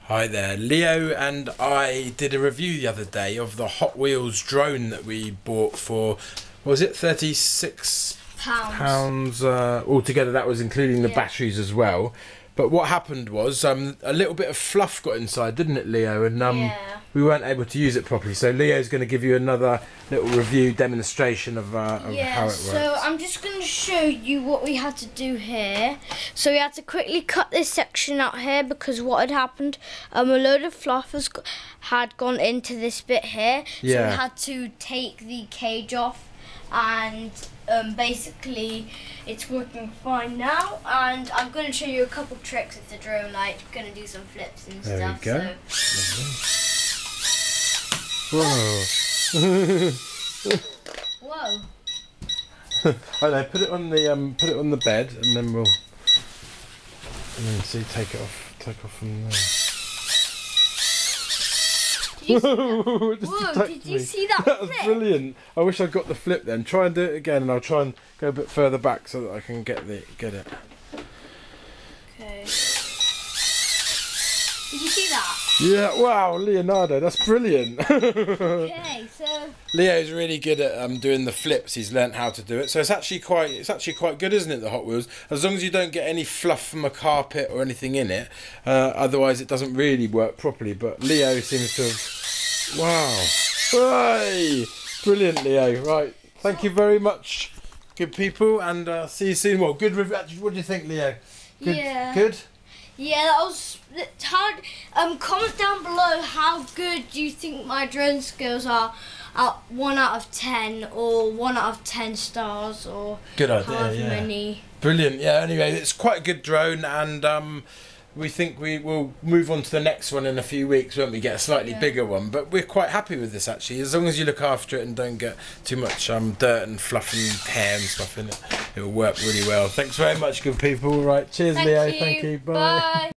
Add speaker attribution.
Speaker 1: Hi there, Leo and I did a review the other day of the Hot Wheels drone that we bought for, what was it, £36 altogether. That was including the batteries as well. But what happened was a little bit of fluff got inside, didn't it, Leo? And we weren't able to use it properly. So Leo's going to give you another little review demonstration of how it works.
Speaker 2: So I'm just going to show you what we had to do here. So we had to quickly cut this section out here because what had happened, a load of fluff had gone into this bit here. So we had to take the cage off, and basically it's working fine now, and I'm going to show you a couple tricks with the drone, like going to do some flips and stuff.
Speaker 1: There we go.
Speaker 2: So. Whoa.
Speaker 1: I know. Put it on the bed, and then see. Take off from there.
Speaker 2: Whoa, did you see that?
Speaker 1: That was brilliant. I wish I got the flip then. Try and do it again, and I'll try and go a bit further back so that I can get it.
Speaker 2: Okay. Did you see that?
Speaker 1: Yeah, wow, Leonardo, that's brilliant.
Speaker 2: Okay, so
Speaker 1: Leo's really good at doing the flips. He's learnt how to do it, so it's actually quite good, isn't it? The Hot Wheels, as long as you don't get any fluff from a carpet or anything in it. Otherwise, it doesn't really work properly. But Leo seems to have. Wow, hey, brilliant, Leo. Right, thank you very much, good people, and see you soon. Well, good review. What do you think, Leo? Good,
Speaker 2: yeah.
Speaker 1: Good.
Speaker 2: Yeah, that was hard. Comment down below how good do you think my drone skills are. 1 out of 10 or 1 out of 10 stars, or
Speaker 1: good idea.
Speaker 2: However many.
Speaker 1: Brilliant. Yeah. Anyway, it's quite a good drone, and we think we will move on to the next one in a few weeks, won't we? Get a slightly bigger one, but we're quite happy with this actually. As long as you look after it and don't get too much dirt and fluff and hair and stuff in it, it will work really well. Thanks very much, good people. Right. Cheers, Leo. Thank you. Bye.